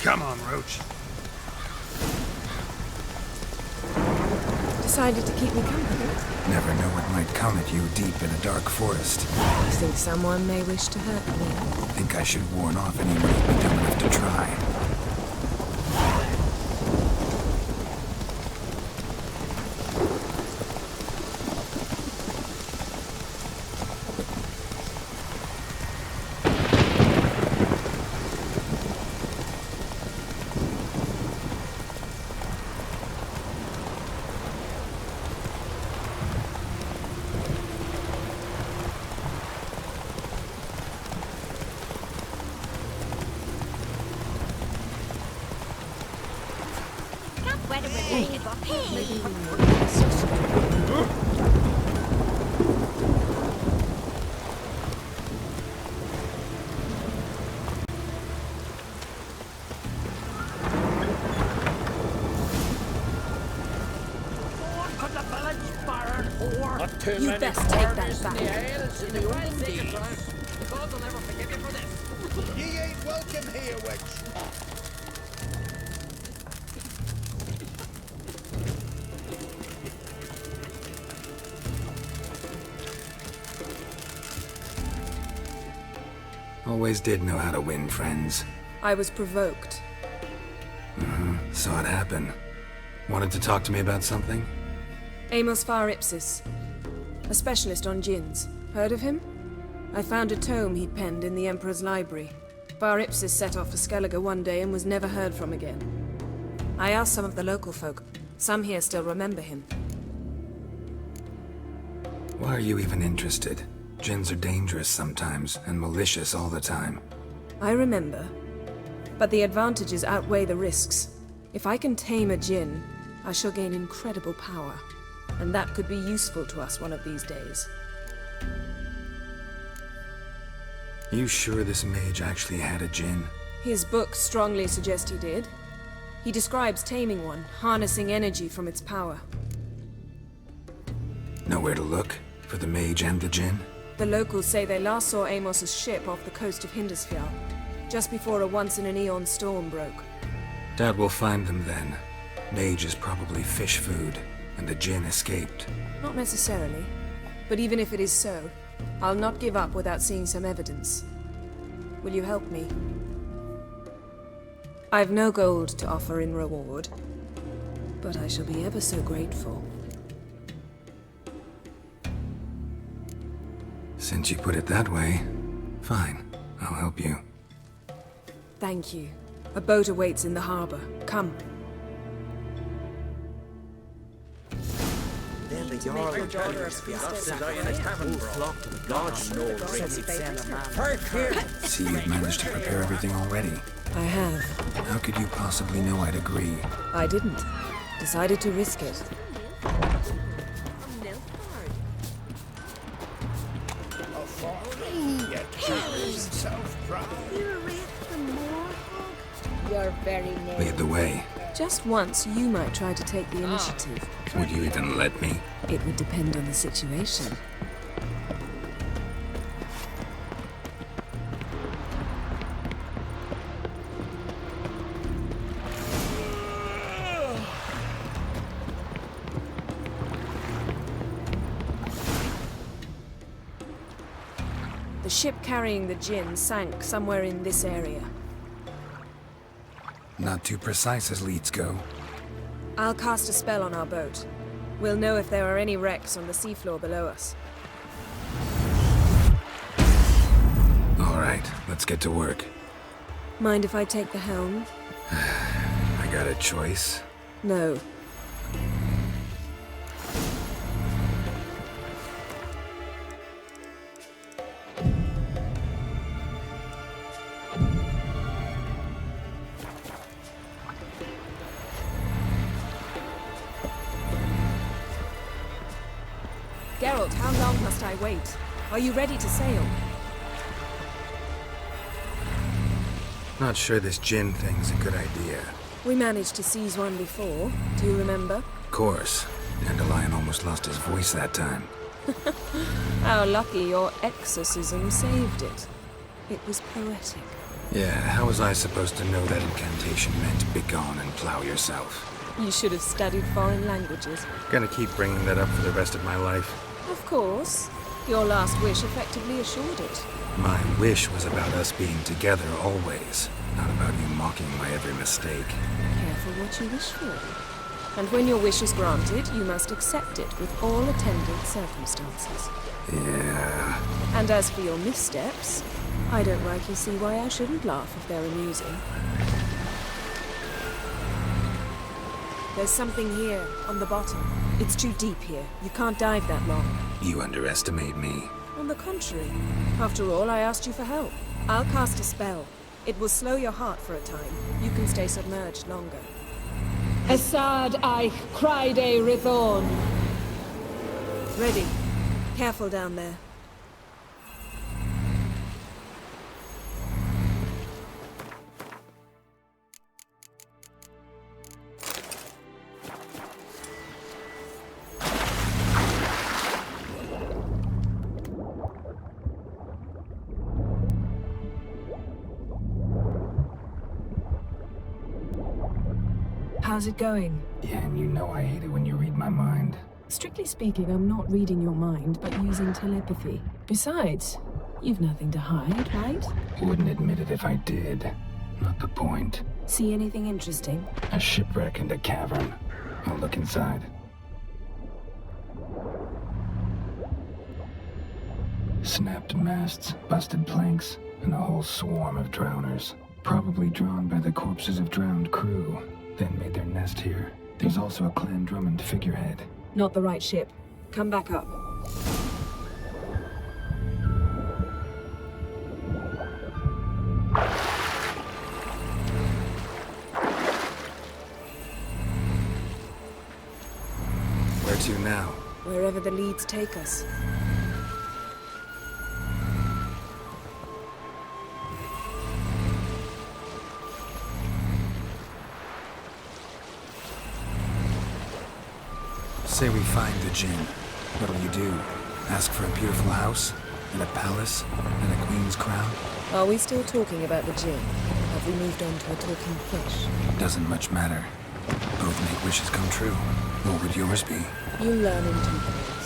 Come on, Roach. Decided to keep me company. Never know what might come at you deep in a dark forest. You think someone may wish to hurt me? Think I should warn off anyone who'd be dumb enough to try. You best take that back. Ye ain't welcome here, witch. Always did know how to win friends. I was provoked. Saw it happen. Wanted to talk to me about something? Amos Far Ipsis. A specialist on djinns. Heard of him? I found a tome he'd penned in the Emperor's library. Far Ipsis set off for Skellige one day and was never heard from again. I asked some of the local folk. Some here still remember him. Why are you even interested? Djinns are dangerous sometimes, and malicious all the time. I remember. But the advantages outweigh the risks. If I can tame a djinn, I shall gain incredible power. And that could be useful to us one of these days. You sure this mage actually had a djinn? His books strongly suggest he did. He describes taming one, harnessing energy from its power. Nowhere to look? For the mage and the djinn? The locals say they last saw Amos's ship off the coast of Hindersfjall, just before a once-in-an-eon storm broke. Doubt we'll find them then. Mage is probably fish food, and the djinn escaped. Not necessarily. But even if it is so, I'll not give up without seeing some evidence. Will you help me? I've no gold to offer in reward, but I shall be ever so grateful. Since you put it that way, fine. I'll help you. Thank you. A boat awaits in the harbor. Come. Then the Jarl and daughter of flock to the gods. See, you've managed to prepare everything already. I have. How could you possibly know I'd agree? I didn't. Decided to risk it. You're very near. Lead the way. Just once, you might try to take the initiative. Would you even let me? It would depend on the situation. The ship carrying the djinn sank somewhere in this area. Not too precise as leads go. I'll cast a spell on our boat. We'll know if there are any wrecks on the seafloor below us. All right, let's get to work. Mind if I take the helm? I got a choice. No. Geralt, how long must I wait? Are you ready to sail? Not sure this djinn thing's a good idea. We managed to seize one before. Do you remember? Of course. Dandelion almost lost his voice that time. How lucky your exorcism saved it. It was poetic. Yeah, how was I supposed to know that incantation meant begone and plow yourself? You should have studied foreign languages. Gonna keep bringing that up for the rest of my life. Of course. Your last wish effectively assured it. My wish was about us being together always, not about you mocking my every mistake. Careful what you wish for. And when your wish is granted, you must accept it with all attendant circumstances. Yeah. And as for your missteps, I don't rightly see why I shouldn't laugh if they're amusing. There's something here, on the bottom. It's too deep here. You can't dive that long. You underestimate me. On the contrary. After all, I asked you for help. I'll cast a spell. It will slow your heart for a time. You can stay submerged longer. Assad I cried a Rithorn. Ready. Careful down there. How's it going? Yeah, and you know I hate it when you read my mind. Strictly speaking, I'm not reading your mind, but using telepathy. Besides, you've nothing to hide, right? Wouldn't admit it if I did. Not the point. See anything interesting? A shipwreck and a cavern. I'll look inside. Snapped masts, busted planks, and a whole swarm of drowners. Probably drawn by the corpses of drowned crew, then made their nest here. There's also a Clan Drummond figurehead. Not the right ship. Come back up. Where to now? Wherever the leads take us. Say we find the Jinn. What'll you do? Ask for a beautiful house? And a palace? And a queen's crown? Are we still talking about the Jinn? Have we moved on to a talking fish? Doesn't much matter. Both make wishes come true. What would yours be? You learn in due course.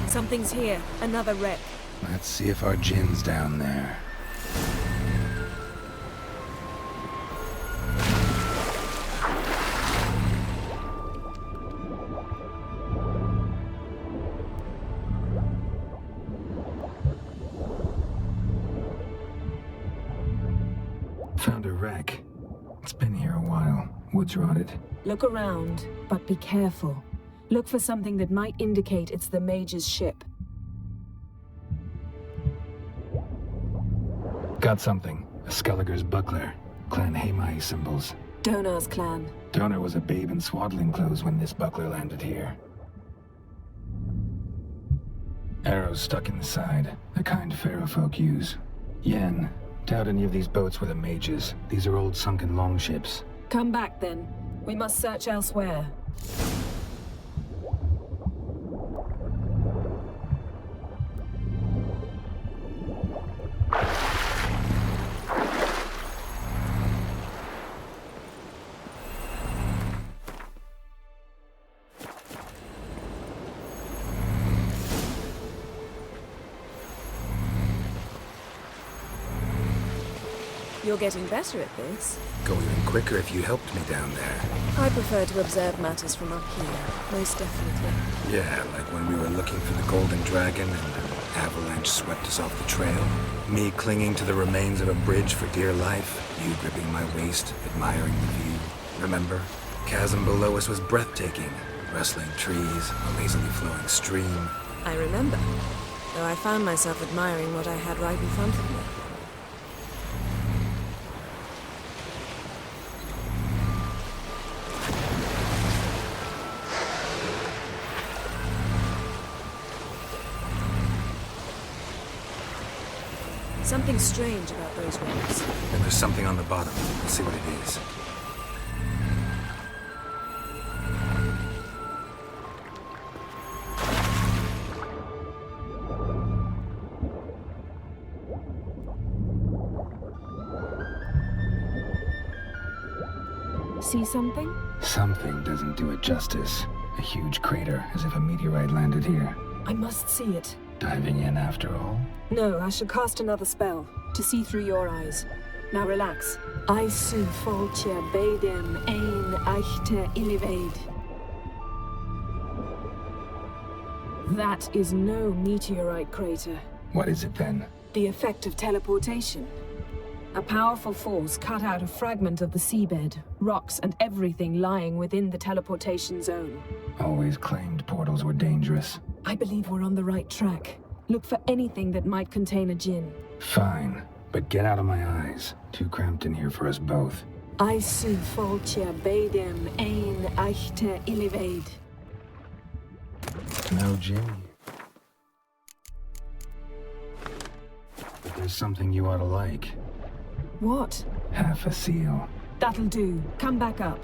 Something's here. Another wreck. Let's see if our Jinn's down there. Found a wreck. It's been here a while. Wood's rotted. Look around, but be careful. Look for something that might indicate it's the mage's ship. Got something. A Skelliger's buckler. Clan Hamai symbols. Donar's clan. Donar was a babe in swaddling clothes when this buckler landed here. Arrows stuck in the side. The kind Pharaoh folk use. Yen. Doubt any of these boats were the mages. These are old sunken longships. Come back then. We must search elsewhere. You're getting better at this. Go even quicker if you helped me down there. I prefer to observe matters from up here, most definitely. Yeah, like when we were looking for the Golden Dragon and an avalanche swept us off the trail. Me clinging to the remains of a bridge for dear life. You gripping my waist, admiring the view. Remember? Chasm below us was breathtaking. Rustling trees, a lazily flowing stream. I remember, though I found myself admiring what I had right in front of me. Something strange about those rocks. And there's something on the bottom. Let's see what it is. See something? Something doesn't do it justice. A huge crater, as if a meteorite landed here. I must see it. Diving in after all? No, I shall cast another spell, to see through your eyes. Now relax. I su foltje bedem ein eichte illiveid. That is no meteorite crater. What is it then? The effect of teleportation. A powerful force cut out a fragment of the seabed, rocks and everything lying within the teleportation zone. Always claimed portals were dangerous. I believe we're on the right track. Look for anything that might contain a djinn. Fine, but get out of my eyes. Too cramped in here for us both. I su foltje bedem ein eichte illiveid. No Jimmy. But there's something you ought to like. What? Half a seal. That'll do. Come back up.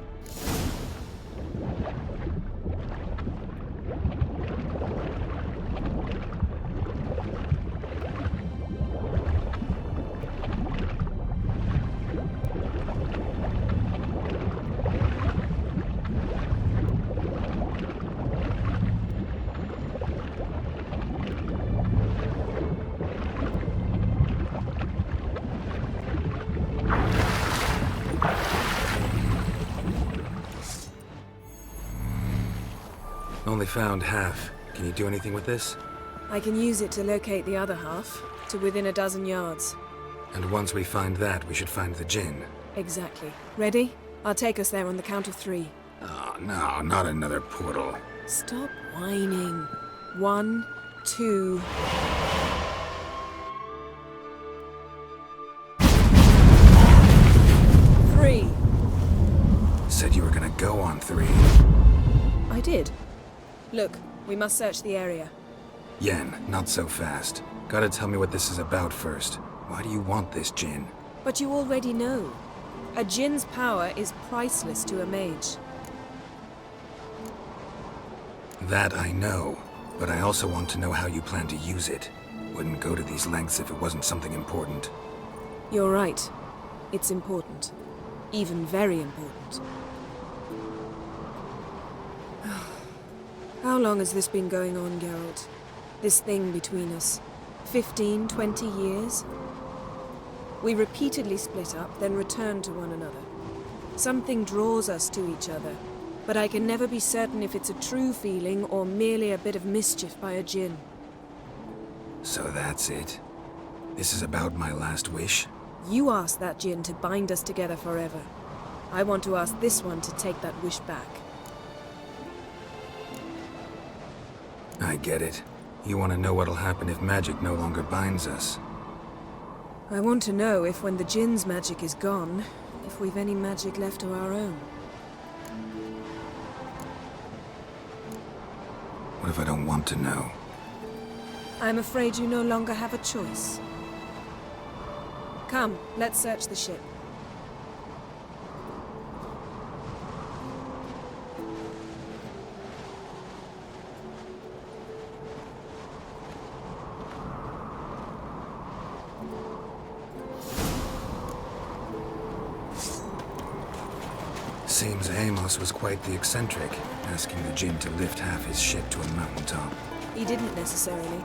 Only found half. Can you do anything with this? I can use it to locate the other half, to within a dozen yards. And once we find that, we should find the djinn. Exactly. Ready? I'll take us there on the count of 3. Oh, no, not another portal. Stop whining. 1, 2... Three. Said you were gonna go on 3. I did. Look, we must search the area. Yen, not so fast. Gotta tell me what this is about first. Why do you want this djinn? But you already know. A djinn's power is priceless to a mage. That I know, but I also want to know how you plan to use it. Wouldn't go to these lengths if it wasn't something important. You're right. It's important. Even very important. How long has this been going on, Geralt? This thing between us? 15, 20 years? We repeatedly split up, then returned to one another. Something draws us to each other, but I can never be certain if it's a true feeling or merely a bit of mischief by a djinn. So that's it? This is about my last wish? You asked that djinn to bind us together forever. I want to ask this one to take that wish back. I get it. You want to know what'll happen if magic no longer binds us. I want to know if when the djinn's magic is gone, if we've any magic left of our own. What if I don't want to know? I'm afraid you no longer have a choice. Come, let's search the ship. Seems Amos was quite the eccentric, asking the djinn to lift half his ship to a mountaintop. He didn't necessarily.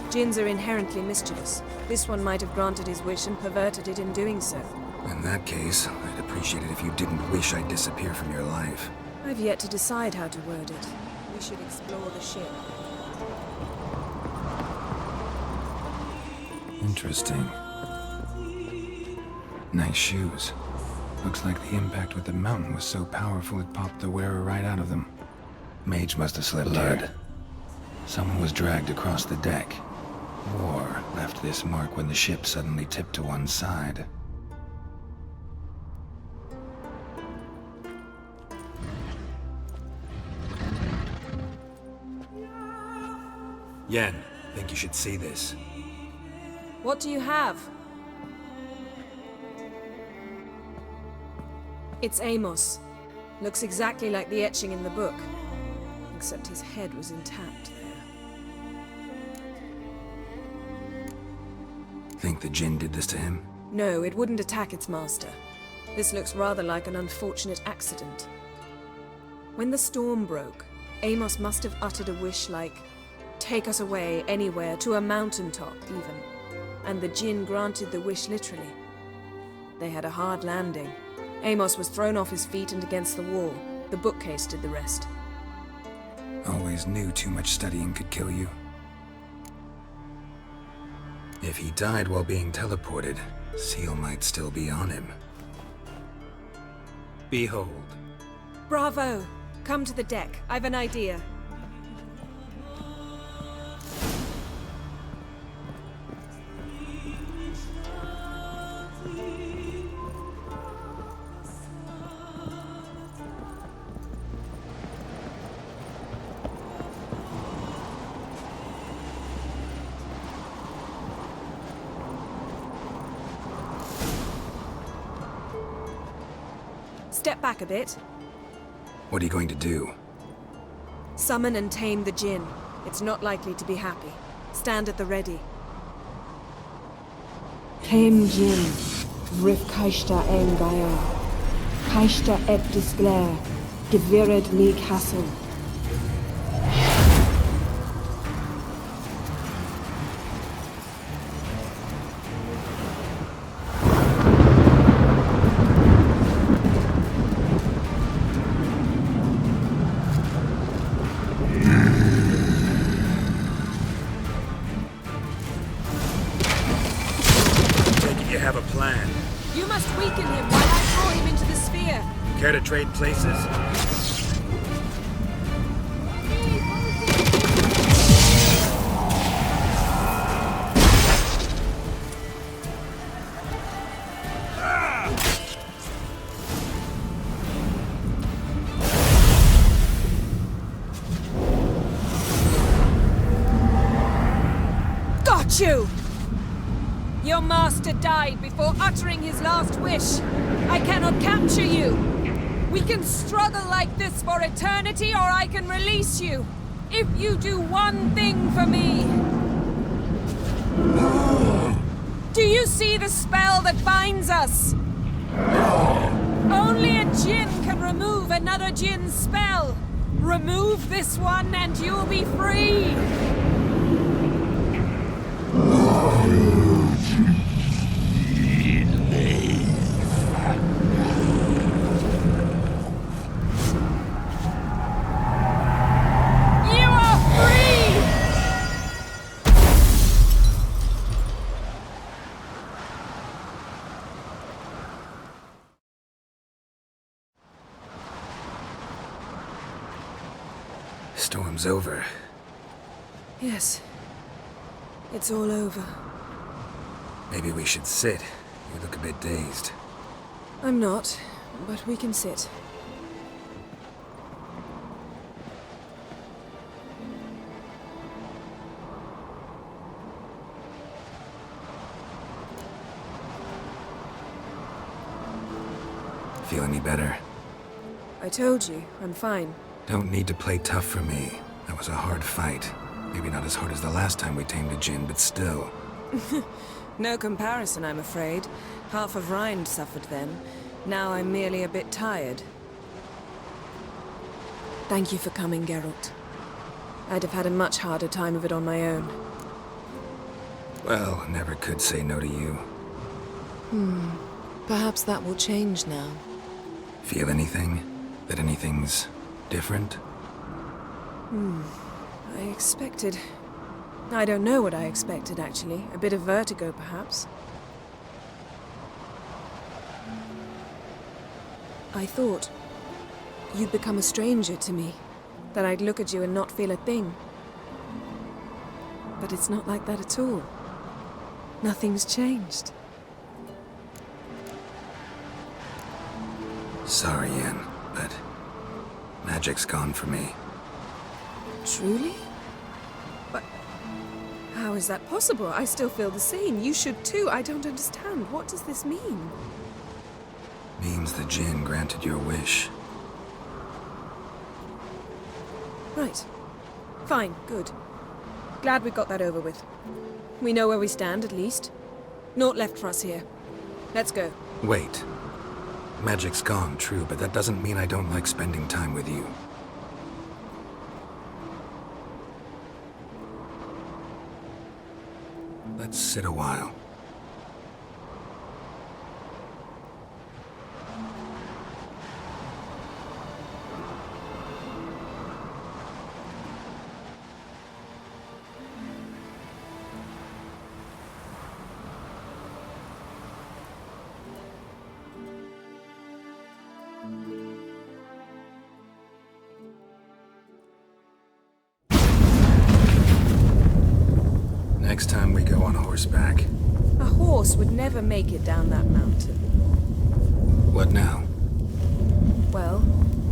Djinns are inherently mischievous. This one might have granted his wish and perverted it in doing so. In that case, I'd appreciate it if you didn't wish I'd disappear from your life. I've yet to decide how to word it. We should explore the ship. Interesting. Nice shoes. Looks like the impact with the mountain was so powerful it popped the wearer right out of them. Mage must have slipped here. Someone was dragged across the deck. War left this mark when the ship suddenly tipped to one side. Yen, think you should see this. What do you have? It's Amos. Looks exactly like the etching in the book. Except his head was intact there. Think the Jinn did this to him? No, it wouldn't attack its master. This looks rather like an unfortunate accident. When the storm broke, Amos must have uttered a wish like, "Take us away, anywhere, to a mountaintop, even." And the Jinn granted the wish literally. They had a hard landing. Amos was thrown off his feet and against the wall. The bookcase did the rest. Always knew too much studying could kill you. If he died while being teleported, Seal might still be on him. Behold. Bravo! Come to the deck. I've an idea. Step back a bit. What are you going to do? Summon and tame the Jinn. It's not likely to be happy. Stand at the ready. Tame Jinn, Vrif Kaishta en Gaia. Kaishta et Disglair, Gevired League Hassel. You have a plan. You must weaken him while I throw him into the sphere. Care to trade places? Got you! Your master died before uttering his last wish. I cannot capture you. We can struggle like this for eternity, or I can release you. If you do one thing for me. Do you see the spell that binds us? Only a Jinn can remove another Jinn's spell. Remove this one and you'll be free. Storm's over. Yes. It's all over. Maybe we should sit. You look a bit dazed. I'm not, but we can sit. Feel any better? I told you, I'm fine. Don't need to play tough for me. That was a hard fight. Maybe not as hard as the last time we tamed a Jinn, but still. No comparison, I'm afraid. Half of Rind suffered then. Now I'm merely a bit tired. Thank you for coming, Geralt. I'd have had a much harder time of it on my own. Well, never could say no to you. Perhaps that will change now. Feel anything? That anything's different? I expected... I don't know what I expected, actually. A bit of vertigo, perhaps. I thought you'd become a stranger to me. That I'd look at you and not feel a thing. But it's not like that at all. Nothing's changed. Sorry, Yen, but magic's gone for me. Truly? But how is that possible? I still feel the same. You should too. I don't understand. What does this mean? Means the Jinn granted your wish. Right. Fine, good. Glad we got that over with. We know where we stand, at least. Naught left for us here. Let's go. Wait. Magic's gone, true, but that doesn't mean I don't like spending time with you. Let's sit a while. Next time we go on horseback. A horse would never make it down that mountain. What now? Well,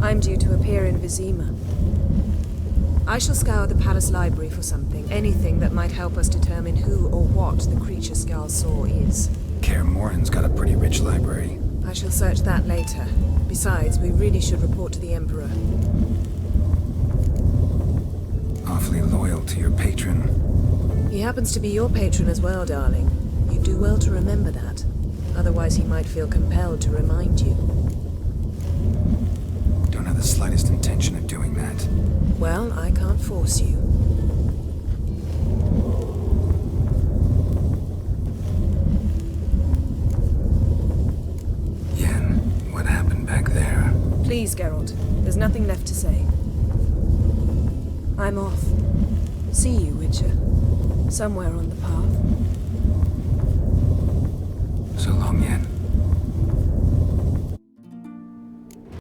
I'm due to appear in Vizima. I shall scour the palace library for something, anything that might help us determine who or what the creature Skal saw is. Kaer Morhen's got a pretty rich library. I shall search that later. Besides, we really should report to the Emperor. Awfully loyal to your patron. He happens to be your patron as well, darling. You do well to remember that. Otherwise he might feel compelled to remind you. Don't have the slightest intention of doing that. Well, I can't force you. Yen, what happened back there? Please, Geralt. There's nothing left to say. I'm off. See you, Witcher. Somewhere on the path. So long, Yen.